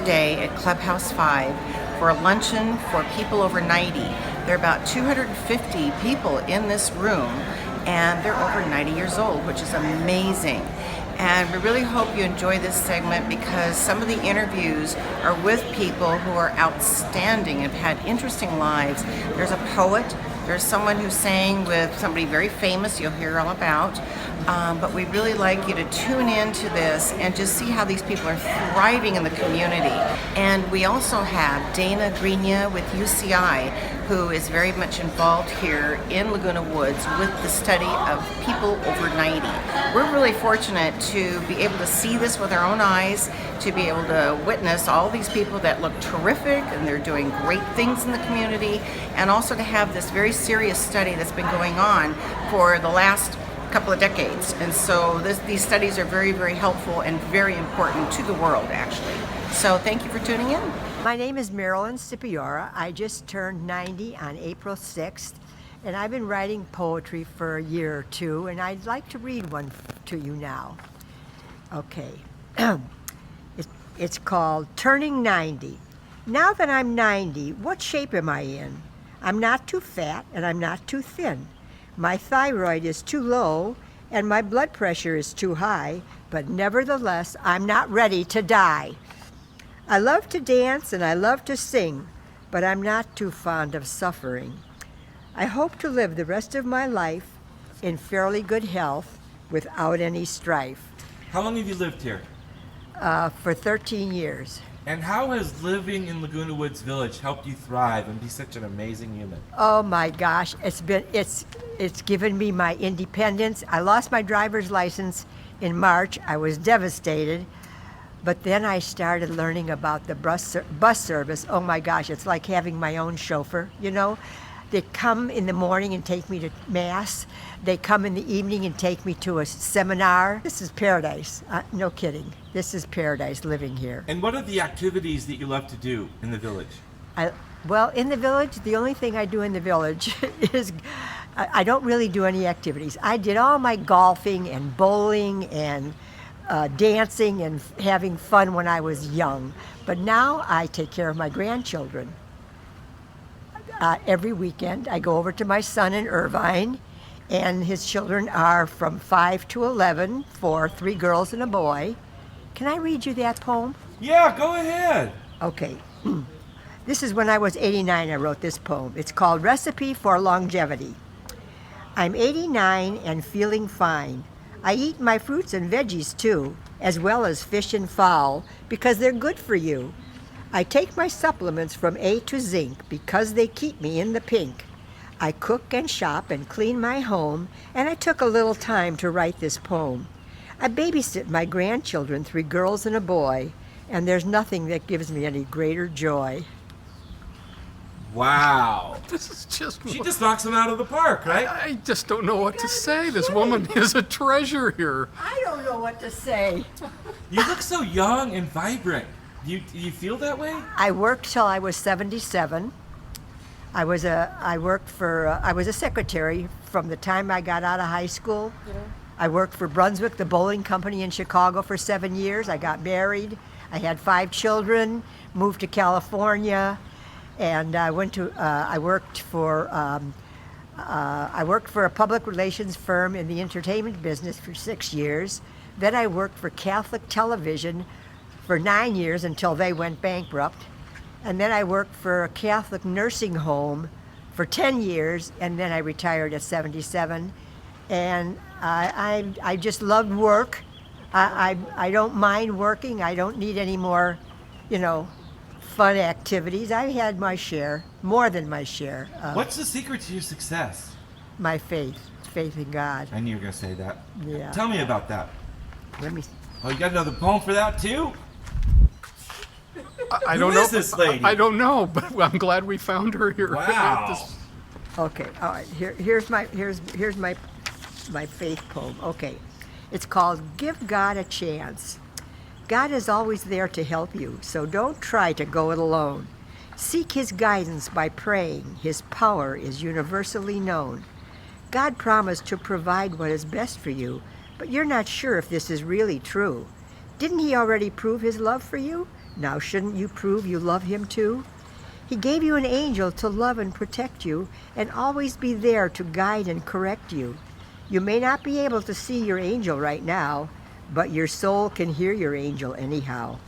today at Clubhouse 5 for a luncheon for people over 90. There are about 250 people in this room, and they're over 90 years old, which is amazing. And we really hope you enjoy this segment because some of the interviews are with people who are outstanding and have had interesting lives. There's a poet, there's someone who sang with somebody very famous you'll hear all about. But we'd really like you to tune in to this and just see how these people are thriving in the community. And we also have Dana Greenia with UCI, who is very much involved here in Laguna Woods with the study of people over 90. We're really fortunate to be able to see this with our own eyes, to be able to witness all these people that look terrific and they're doing great things in the community, and also to have this very serious study that's been going on for the last couple of decades. And so these studies are very, very helpful and very important to the world, actually. So thank you for tuning in. My name is Marilyn Scipiora. I just turned 90 on April 6th, and I've been writing poetry for a year or two, and I'd like to read one to you now. Okay. It's called Turning 90. Now that I'm 90, what shape am I in? I'm not too fat and I'm not too thin. My thyroid is too low and my blood pressure is too high, but nevertheless, I'm not ready to die. I love to dance and I love to sing, but I'm not too fond of suffering. I hope to live the rest of my life in fairly good health without any strife. How long have you lived here? For 13 years. And how has living in Laguna Woods Village helped you thrive and be such an amazing human? Oh my gosh, it's given me my independence. I lost my driver's license in March. I was devastated. But then I started learning about the bus service. Oh my gosh, it's like having my own chauffeur, you know? They come in the morning and take me to Mass. They come in the evening and take me to a seminar. This is paradise. No kidding. This is paradise living here. And what are the activities that you love to do in the village? Well, in the village, the only thing I do in the village is I don't really do any activities. I did all my golfing and bowling and dancing and having fun when I was young. But now I take care of my grandchildren. Every weekend I go over to my son in Irvine, and his children are from 5 to 11, for 3 girls and a boy. Can I read you that poem? Yeah, go ahead. Okay. This is when I was 89 I wrote this poem. It's called Recipe for Longevity. I'm 89 and feeling fine. I eat my fruits and veggies too, as well as fish and fowl, because they're good for you. I take my supplements from A to Zinc because they keep me in the pink. I cook and shop and clean my home, and I took a little time to write this poem. I babysit my grandchildren, 3 girls and a boy, and there's nothing that gives me any greater joy. Wow. This is just... She just knocks them out of the park, right? I just don't know what to say. This woman is a treasure here. I don't know what to say. You look so young and vibrant. Do you feel that way? I worked till I was 77. I was a secretary from the time I got out of high school. Yeah. I worked for Brunswick, the bowling company in Chicago for 7 years. I got married. I had 5 children, moved to California, and I worked for a public relations firm in the entertainment business for 6 years. Then I worked for Catholic Television for 9 years until they went bankrupt. And then I worked for a Catholic nursing home for 10 years, and then I retired at 77. And I just loved work. I don't mind working. I don't need any more, fun activities. I had my share, more than my share. What's the secret to your success? My faith in God. I knew you were going to say that. Yeah. Tell me about that. Let me. Oh, you got another poem for that too? I don't know. Who is this lady? I don't know, but I'm glad we found her here. Wow. Okay. All right. Here's my faith poem. Okay. It's called Give God a Chance. God is always there to help you, so don't try to go it alone. Seek His guidance by praying. His power is universally known. God promised to provide what is best for you, but you're not sure if this is really true. Didn't He already prove His love for you? Now shouldn't you prove you love him too? He gave you an angel to love and protect you and always be there to guide and correct you. You may not be able to see your angel right now, but your soul can hear your angel anyhow.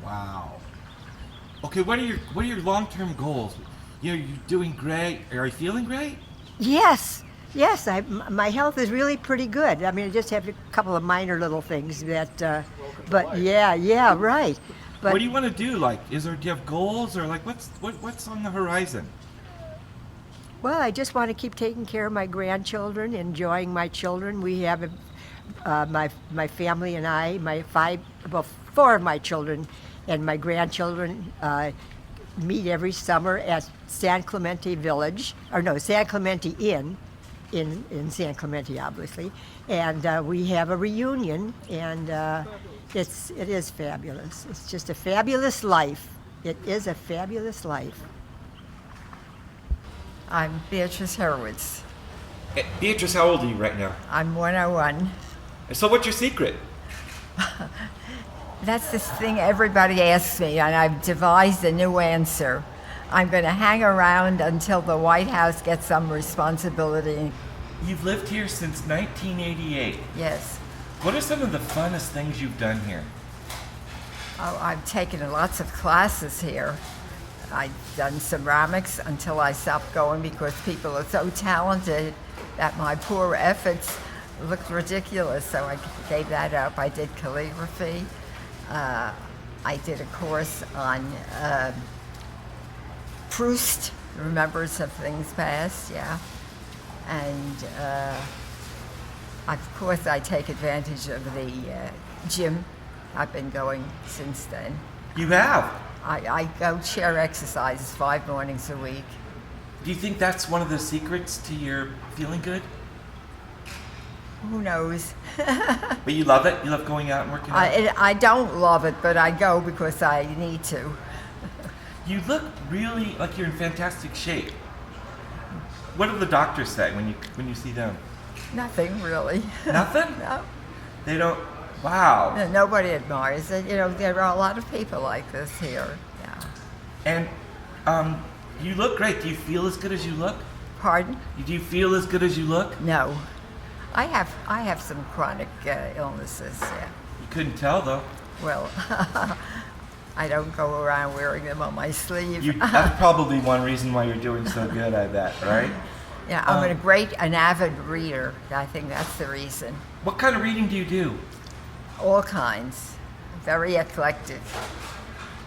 Wow. Okay, what are your long-term goals? You're doing great. Are you feeling great? Yes, my health is really pretty good. I mean, I just have a couple of minor little things that, but yeah, right. But What do you want to do? Like, do you have goals, or like, what's on the horizon? well, I just want to keep taking care of my grandchildren, enjoying my children. We have my family and I, four of my children and my grandchildren meet every summer at San Clemente Village, or no, San Clemente Inn, in San Clemente, obviously, and we have a reunion, and it is fabulous. It's just a fabulous life. It is a fabulous life. I'm Beatrice Hurwitz. Beatrice, how old are you right now? I'm 101. So what's your secret? That's this thing everybody asks me, and I've devised a new answer. I'm going to hang around until the White House gets some responsibility. You've lived here since 1988. Yes. What are some of the funnest things you've done here? Oh, I've taken lots of classes here. I've done ceramics until I stopped going because people are so talented that my poor efforts looked ridiculous, so I gave that up. I did calligraphy. I did a course on Proust, Remembrance of Things Past, yeah. And of course I take advantage of the gym. I've been going since then. You have? I go chair exercises 5 mornings a week. Do you think that's one of the secrets to your feeling good? Who knows? But you love it? You love going out and working out? I don't love it, but I go because I need to. You look really like you're in fantastic shape. What do the doctors say when you see them? Nothing really. Nothing? No. They don't. Wow. No, nobody admires it. You know, there are a lot of people like this here. Yeah. And you look great. Do you feel as good as you look? Pardon? Do you feel as good as you look? No. I have some chronic illnesses. Yeah. You couldn't tell though. Well, I don't go around wearing them on my sleeve. That's probably one reason why you're doing so good, I bet, right? Yeah, I'm an avid reader. I think that's the reason. What kind of reading do you do? All kinds. Very eclectic.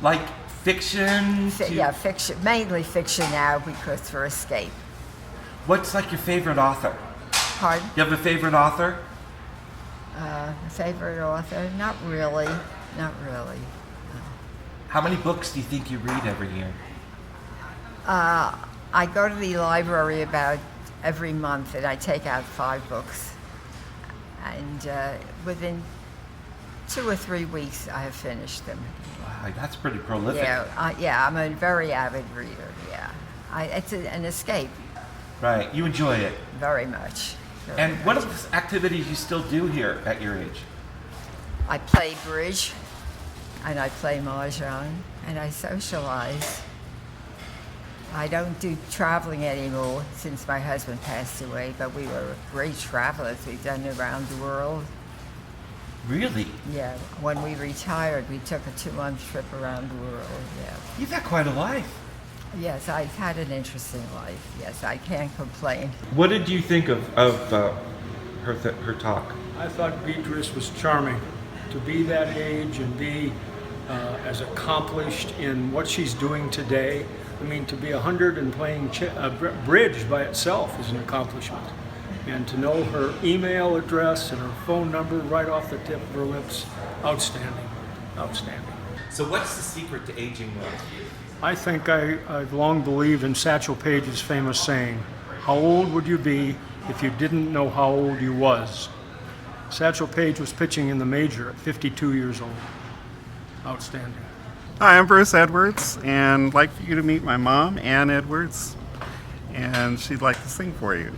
Like fiction? Yeah, fiction. Mainly fiction now because for escape. What's like your favorite author? Pardon? You have a favorite author? Favorite author? Not really. Not really. How many books do you think you read every year? I go to the library about every month and I take out 5 books. And within 2 or 3 weeks I have finished them. Wow, that's pretty prolific. Yeah, I'm a very avid reader, yeah. It's an escape. Right, you enjoy it. Very much. And what are the activities you still do here at your age? I play bridge, and I play mahjong, and I socialize. I don't do traveling anymore since my husband passed away, but we were great travelers. We've done around the world. Really? Yeah, when we retired, we took a 2-month trip around the world, yeah. You've had quite a life. Yes, I've had an interesting life. Yes, I can't complain. What did you think of her talk? I thought Beatrice was charming. To be that age and be as accomplished in what she's doing today. I mean, to be 100 and playing bridge by itself is an accomplishment. And to know her email address and her phone number right off the tip of her lips, outstanding, outstanding. So what's the secret to aging well? I think I've long believed in Satchel Paige's famous saying, how old would you be if you didn't know how old you was? Satchel Paige was pitching in the major at 52 years old. Outstanding. Hi, I'm Bruce Edwards, and I'd like for you to meet my mom, Ann Edwards, and she'd like to sing for you.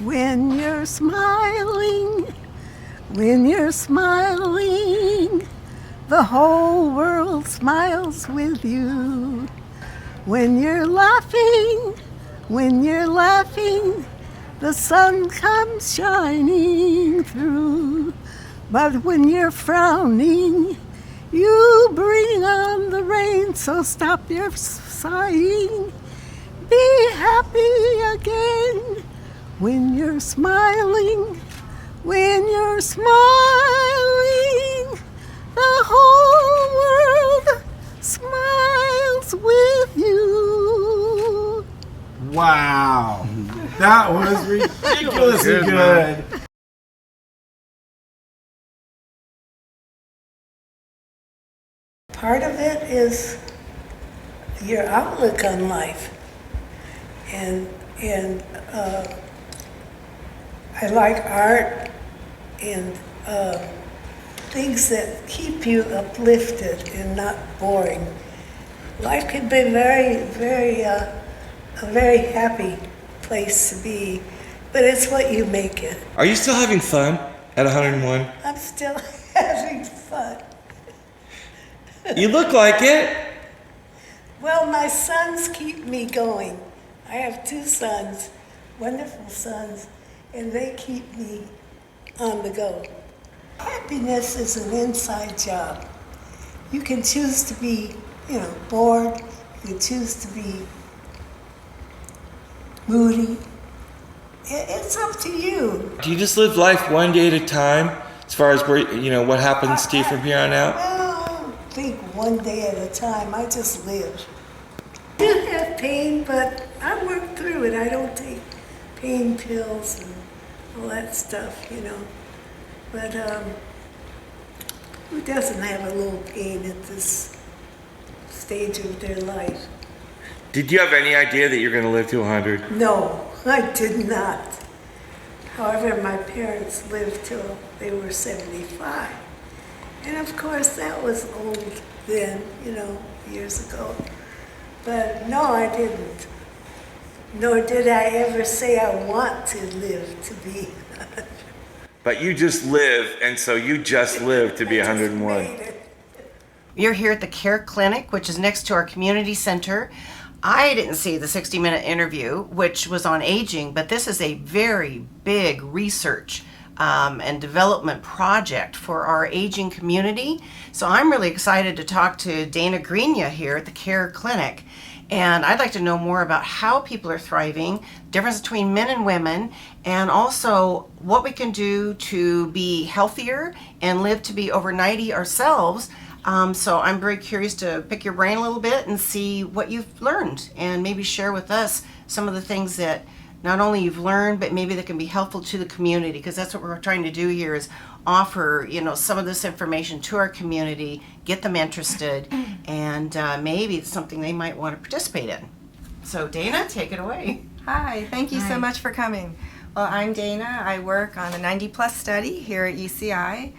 When you're smiling, the whole world smiles with you. When you're laughing, the sun comes shining through. But when you're frowning, you bring on the rain, so stop your sighing. Be happy again when you're smiling, the whole world smiles with you. Wow. That was ridiculously good. Part of it is your outlook on life, and I like art and things that keep you uplifted and not boring. Life can be a very happy place to be, but it's what you make it. Are you still having fun at 101? I'm still having fun. You look like it. Well, my sons keep me going. I have 2 sons, wonderful sons, and they keep me on the go. Happiness is an inside job. You can choose to be, bored. You can choose to be moody. It's up to you. Do you just live life one day at a time as far as where, what happens to you from here on out? Well, I don't think one day at a time. I just live. I do have pain, but I work through it. I don't take pain pills and all that stuff, But who doesn't have a little pain at this stage of their life? Did you have any idea that you're going to live to 100? No, I did not. However, my parents lived till they were 75. And of course, that was old then, years ago. But no, I didn't. Nor did I ever say I want to live to be 100. But you just live, and so you just live to be 101. You're here at the Care Clinic, which is next to our community center. I didn't see the 60-minute interview, which was on aging, but this is a very big research and development project for our aging community. So I'm really excited to talk to Dana Greenia here at the Care Clinic. And I'd like to know more about how people are thriving, difference between men and women, and also what we can do to be healthier and live to be over 90 ourselves. So I'm very curious to pick your brain a little bit and see what you've learned and maybe share with us some of the things that not only you've learned, but maybe that can be helpful to the community, because that's what we're trying to do here is offer, some of this information to our community, get them interested, and maybe it's something they might want to participate in. So Dana, take it away. Hi, thank you so much for coming. Well, I'm Dana. I work on the 90 Plus study here at UCI.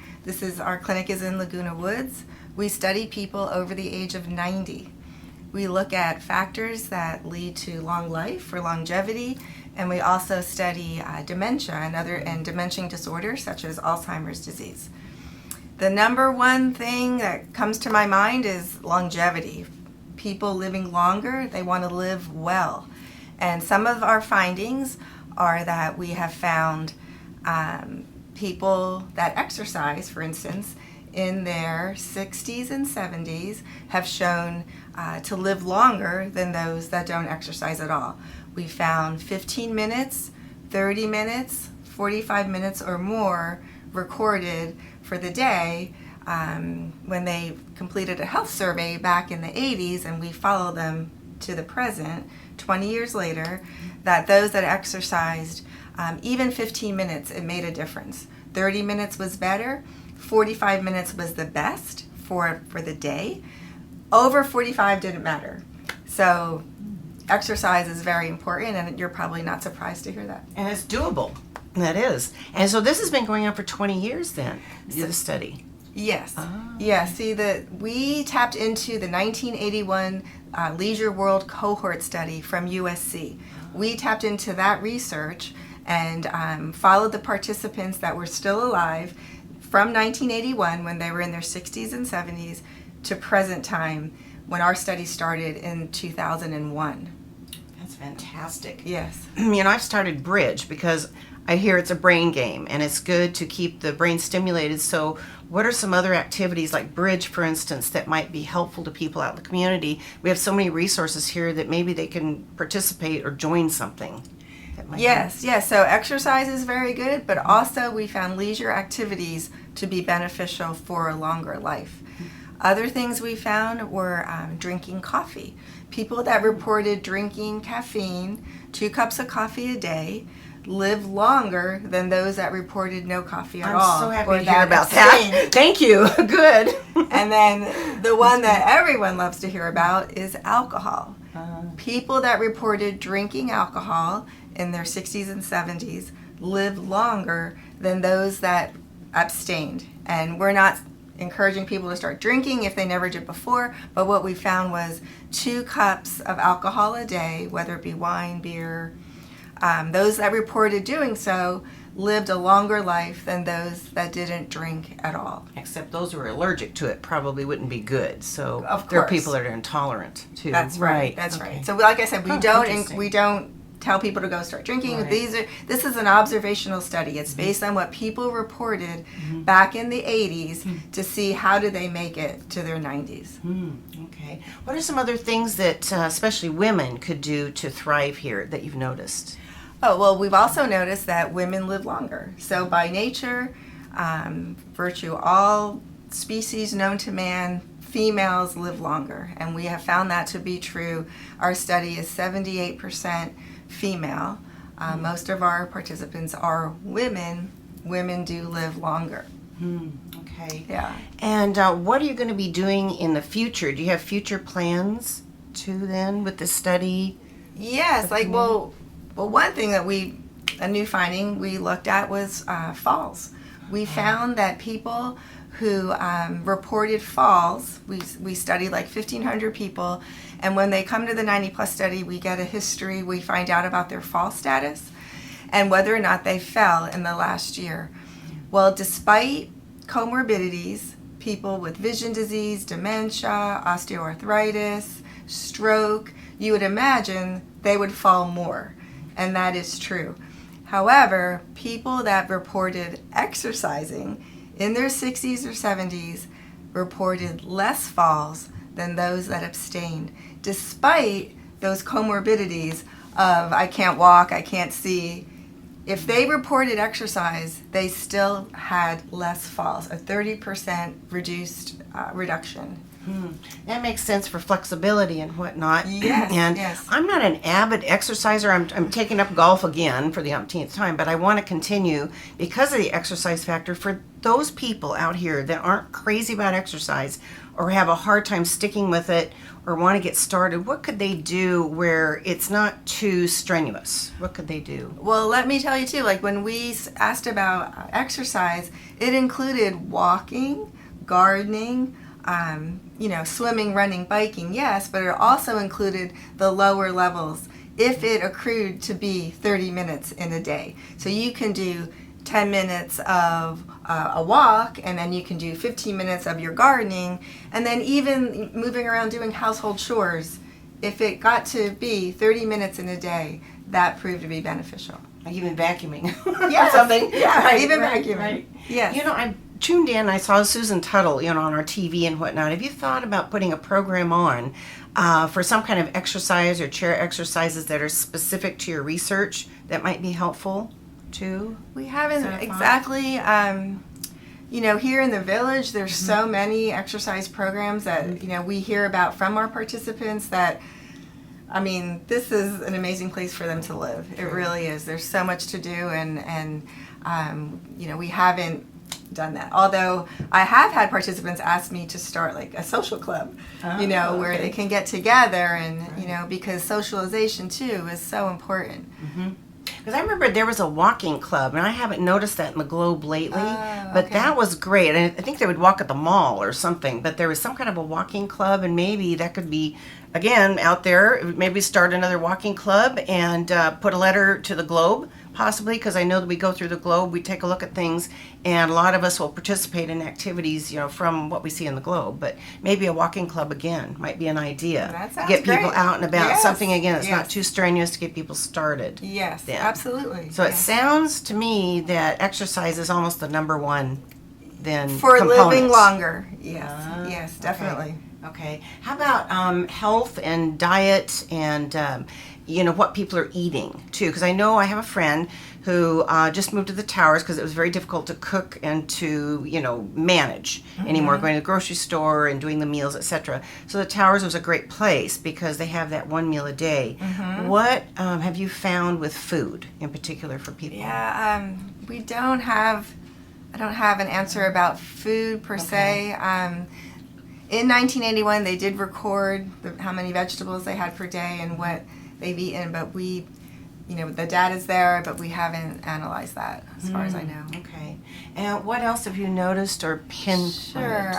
Our clinic is in Laguna Woods. We study people over the age of 90. We look at factors that lead to long life or longevity, and we also study dementia and dementia disorders such as Alzheimer's disease. The number one thing that comes to my mind is longevity. People living longer, they want to live well. And some of our findings are that we have found people that exercise, for instance, in their 60s and 70s have shown to live longer than those that don't exercise at all. We found 15 minutes, 30 minutes, 45 minutes or more recorded for the day when they completed a health survey back in the 80s, and we follow them to the present, 20 years later, that those that exercised even 15 minutes, it made a difference. 30 minutes was better. 45 minutes was the best for the day. Over 45 didn't matter. So exercise is very important, and you're probably not surprised to hear that. And it's doable. That is. And so this has been going on for 20 years then, the study. Yes. Yeah, see, we tapped into the 1981 Leisure World Cohort Study from USC. We tapped into that research and followed the participants that were still alive from 1981, when they were in their 60s and 70s, to present time, when our study started in 2001. That's fantastic. Yes. You know, I've started Bridge because I hear it's a brain game and it's good to keep the brain stimulated. So what are some other activities like Bridge, for instance, that might be helpful to people out in the community? We have so many resources here that maybe they can participate or join something. that might Yes, yes. So exercise is very good, but also we found leisure activities to be beneficial for a longer life. Other things we found were drinking coffee. People that reported drinking caffeine, 2 cups of coffee a day, live longer than those that reported no coffee at all. I'm so happy or to hear about that. abstained. Thank you. Good. And then the one that everyone loves to hear about is alcohol. People that reported drinking alcohol in their 60s and 70s lived longer than those that abstained. And we're not encouraging people to start drinking if they never did before, but what we found was 2 cups of alcohol a day, whether it be wine, beer. Those that reported doing so lived a longer life than those that didn't drink at all. Except those who are allergic to it probably wouldn't be good. So Of there are course. people that are intolerant too. That's right. That's Okay. right. So like I said, we don't interesting. we don't tell people to go start drinking. Right. This is an observational study. It's based on what people reported back in the 80s to see how do they make it to their 90s. Okay. What are some other things that especially women could do to thrive here that you've noticed? Oh, well, we've also noticed that women live longer. So by nature, virtue, all species known to man, females live longer. And we have found that to be true. Our study is 78% female. Most of our participants are women. Women do live longer. Okay. Yeah. And what are you going to be doing in the future? Do you have future plans too then with this study? Yes, like, well, one thing that a new finding we looked at was falls. We found that people who reported falls, we studied like 1,500 people, and when they come to the 90 Plus study, we get a history, we find out about their fall status and whether or not they fell in the last year. Well, despite comorbidities, people with vision disease, dementia, osteoarthritis, stroke, you would imagine they would fall more. And that is true. However, people that reported exercising in their 60s or 70s reported less falls than those that abstained, despite those comorbidities of I can't walk, I can't see. If they reported exercise, they still had less falls, a 30% reduction. That makes sense for flexibility and whatnot. Yes, And yes. I'm not an avid exerciser. I'm taking up golf again for the umpteenth time, but I want to continue because of the exercise factor. For those people out here that aren't crazy about exercise or have a hard time sticking with it or want to get started, what could they do where it's not too strenuous? What could they do? Well, let me tell you too, like when we asked about exercise, it included walking, gardening, swimming, running, biking, yes, but it also included the lower levels if it accrued to be 30 minutes in a day. So you can do 10 minutes of a walk, and then you can do 15 minutes of your gardening, and then even moving around doing household chores. If it got to be 30 minutes in a day, that proved to be beneficial. Like even vacuuming Yes. or something. Yeah, Right, even right, vacuuming. right. Yes. You know, I tuned in, I saw Susan Tuttle, on our TV and whatnot. Have you thought about putting a program on for some kind of exercise or chair exercises that are specific to your research that might be helpful too? We haven't Is that a thought? exactly. Here in the village, there's so many exercise programs that we hear about from our participants that, this is an amazing place for them to live. It really is. There's so much to do, and we haven't done that. Although I have had participants ask me to start like a social club, where okay. they can get together and because socialization too is so important. Because I remember there was a walking club, and I haven't noticed that in the Globe lately, but okay. that was great. And I think they would walk at the mall or something, but there was some kind of a walking club, and maybe that could be, again, out there, maybe start another walking club and put a letter to the Globe, possibly, because I know that we go through the globe, we take a look at things, and a lot of us will participate in activities, from what we see in the globe. But maybe a walking club again might be an idea That to sounds get people great. out and about. Yes, Something again that's not yes. too strenuous to get people started. Yes, then. absolutely. So it yes. sounds to me that exercise is almost the number one then For component. living longer. Yes, Ah, yes, definitely. Okay. How about health and diet and what people are eating too? Because I know I have a friend who just moved to the towers because it was very difficult to cook and to manage anymore, going to the grocery store and doing the meals, etc. So the towers was a great place because they have that one meal a day. What have you found with food in particular for people? Yeah, we don't have. I don't have an answer about food per se. In 1981, they did record how many vegetables they had per day and what they've eaten, but the data's there, but we haven't analyzed that as far as I know. Okay. And what else have you noticed or pinpointed? Sure.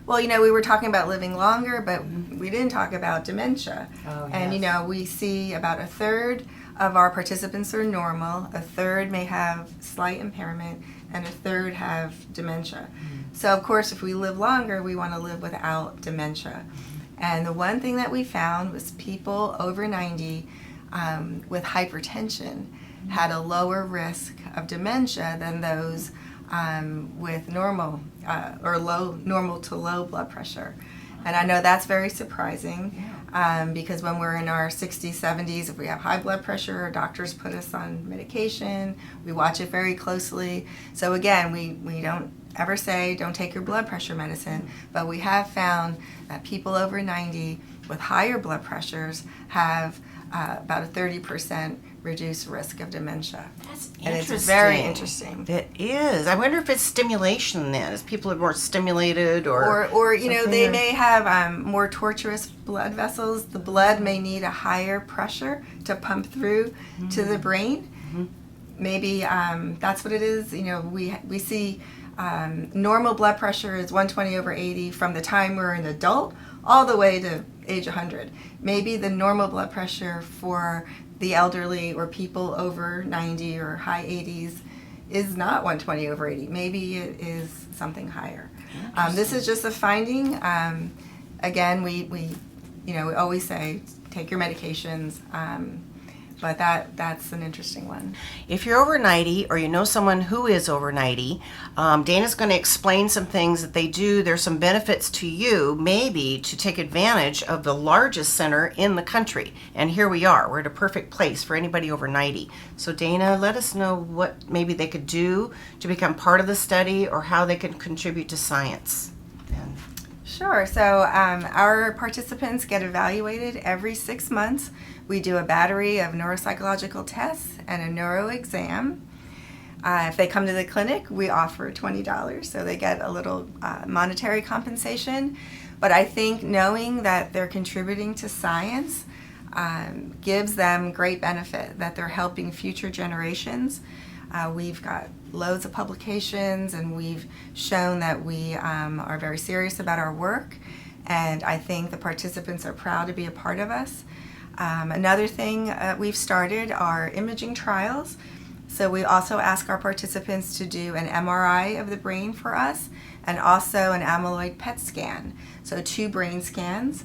Well, we were talking about living longer, but we didn't talk about dementia. Oh, And, yes. we see about a third of our participants are normal, a third may have slight impairment, and a third have dementia. So, of course, if we live longer, we want to live without dementia. And the one thing that we found was people over 90 with hypertension had a lower risk of dementia than those with normal normal to low blood pressure. And I know that's very surprising because when we're in our 60s, 70s, if we have high blood pressure, our doctors put us on medication. We watch it very closely. So again, we don't ever say don't take your blood pressure medicine, but we have found that people over 90 with higher blood pressures have about a 30% reduced risk of dementia. That's And interesting. it's very interesting. It is. I wonder if it's stimulation then, as people are more stimulated or something, They or- may have more tortuous blood vessels. The blood may need a higher pressure to pump through to the brain. Maybe that's what it is. We see normal blood pressure is 120/80 from the time we're an adult all the way to age 100. Maybe the normal blood pressure for the elderly or people over 90 or high 80s is not 120/80. Maybe it is something higher. This is just a finding. Again, we always say take your medications, but that's an interesting one. If you're over 90 or you know someone who is over 90, Dana's going to explain some things that they do. There's some benefits to you, maybe, to take advantage of the largest center in the country. And here we are. We're at a perfect place for anybody over 90. So Dana, let us know what maybe they could do to become part of the study or how they can contribute to science. Sure. So our participants get evaluated every 6 months. We do a battery of neuropsychological tests and a neuro exam. If they come to the clinic, we offer $20, so they get a little monetary compensation. But I think knowing that they're contributing to science gives them great benefit, that they're helping future generations. We've got loads of publications, and we've shown that we are very serious about our work, and I think the participants are proud to be a part of us. Another thing we've started are imaging trials. So we also ask our participants to do an MRI of the brain for us and also an amyloid PET scan. So 2 brain scans.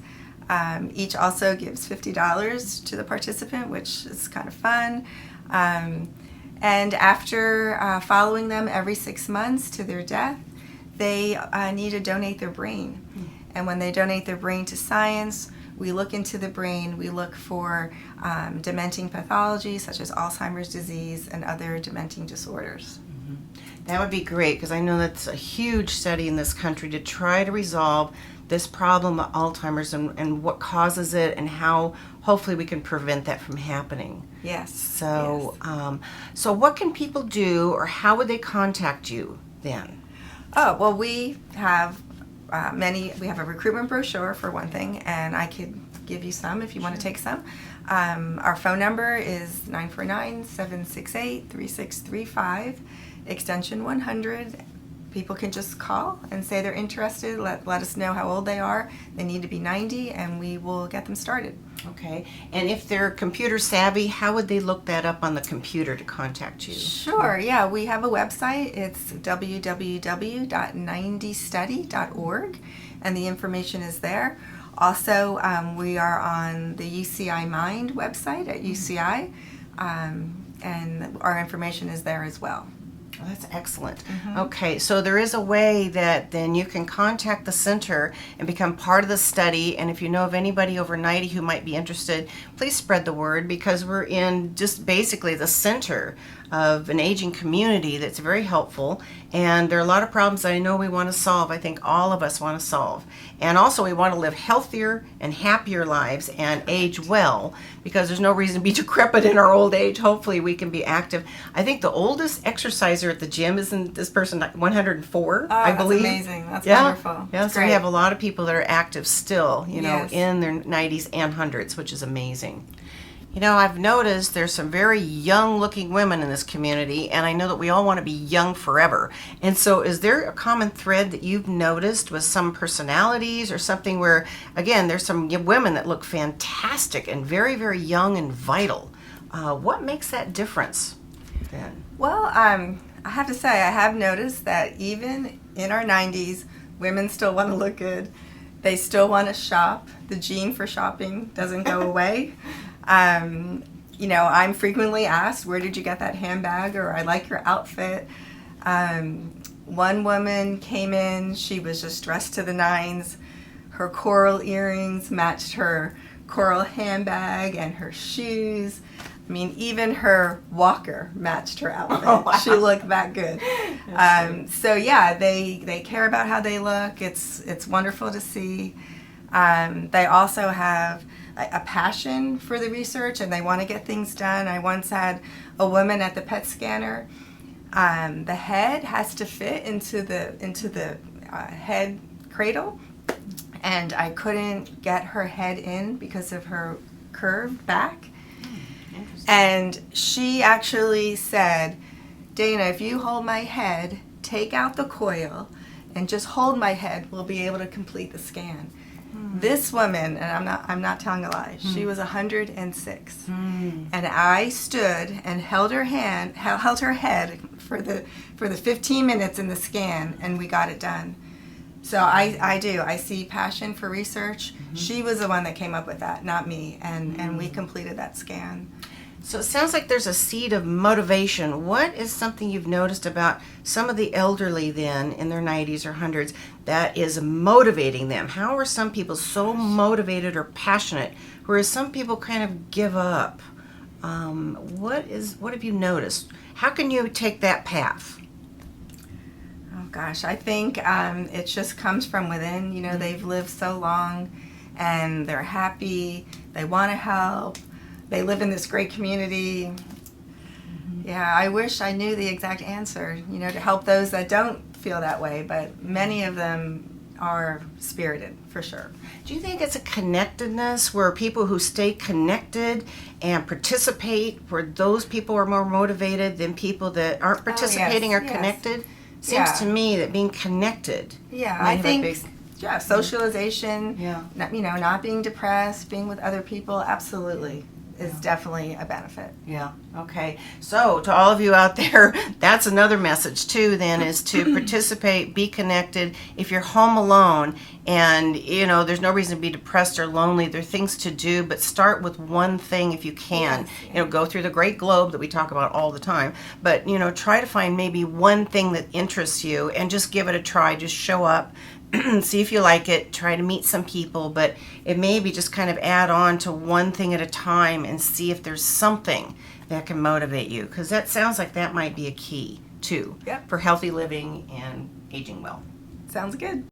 Each also gives $50 to the participant, which is kind of fun. And after following them every 6 months to their death, they need to donate their brain. And when they donate their brain to science, we look into the brain, we look for dementing pathology such as Alzheimer's disease and other dementing disorders. That would be great, because I know that's a huge study in this country to try to resolve this problem of Alzheimer's and what causes it and how hopefully we can prevent that from happening. Yes. So, so what can people do, or how would they contact you then? Oh, well, we have we have a recruitment brochure for one thing, and I could give you some if you want to take some. Our phone number is 949-768-3635, extension 100, people can just call and say they're interested. Let us know how old they are. They need to be 90, and we will get them started. Okay. And if they're computer savvy, how would they look that up on the computer to contact you? Sure, yeah. We have a website. It's www.90study.org, and the information is there. Also, we are on the UCI Mind website at UCI, and our information is there as well. Oh, that's excellent. Okay, so there is a way that then you can contact the center and become part of the study. And if you know of anybody over 90 who might be interested, please spread the word, because we're in just basically the center of an aging community that's very helpful. And there are a lot of problems that I know we want to solve. I think all of us want to solve. And also we want to live healthier and happier lives and age well, because there's no reason to be decrepit in our old age. Hopefully we can be active. I think the oldest exerciser at the gym, isn't this person 104, I believe? That's amazing. That's Yeah. wonderful. Yeah, That's so we great. have a lot of people that are active still, you know, Yes. in their 90s and 100s, which is amazing. You know, I've noticed there's some very young looking women in this community, and I know that we all want to be young forever. And so is there a common thread that you've noticed with some personalities or something where, again, there's some women that look fantastic and very, very young and vital? What makes that difference then? Well, I have to say, I have noticed that even in our 90s, women still want to look good. They still want to shop. The gene for shopping doesn't go away. You know, I'm frequently asked, where did you get that handbag? Or I like your outfit. One woman came in, she was just dressed to the nines. Her coral earrings matched her coral handbag and her shoes. I mean, even her walker matched her outfit. Oh, wow. She looked that good. So yeah, they care about how they look. It's wonderful to see. They also have a passion for the research, and they want to get things done. I once had a woman at the PET scanner. The head has to fit into the head cradle, and I couldn't get her head in because of her curved back. And she actually said, Dana, if you hold my head, take out the coil, and just hold my head, we'll be able to complete the scan. This woman, and I'm not telling a lie, she was 106. And I stood and held her head for the 15 minutes in the scan, and we got it done. So I see passion for research. She was the one that came up with that, not me, and we completed that scan. So it sounds like there's a seed of motivation. What is something you've noticed about some of the elderly then in their 90s or 100s that is motivating them? How are some people so motivated or passionate, whereas some people kind of give up? What have you noticed? How can you take that path? Oh gosh, I think it just comes from within. You know, they've lived so long, and they're happy. They want to help. They live in this great community. Yeah, I wish I knew the exact answer, you know, to help those that don't feel that way, but many of them are spirited, for sure. Do you think it's a connectedness where people who stay connected and participate, where those people are more motivated than people that aren't participating or yes. connected? Seems Yeah. to me that being connected. Yeah, might I have a think, big- socialization, Yeah. not being depressed, being with other people, absolutely, is definitely a benefit. Yeah, okay. So to all of you out there, that's another message too then, is to participate, be connected. If you're home alone and, you know, there's no reason to be depressed or lonely, there are things to do, but start with one thing if you can. Yes, You know, go through the great globe that we talk about all the time, but, you know, try to find maybe one thing that interests you and just give it a try. Just show up. See if you like it, try to meet some people, but it may be just kind of add on to one thing at a time and see if there's something that can motivate you, because that sounds like that might be a key too Yep. for healthy living and aging well. Sounds good.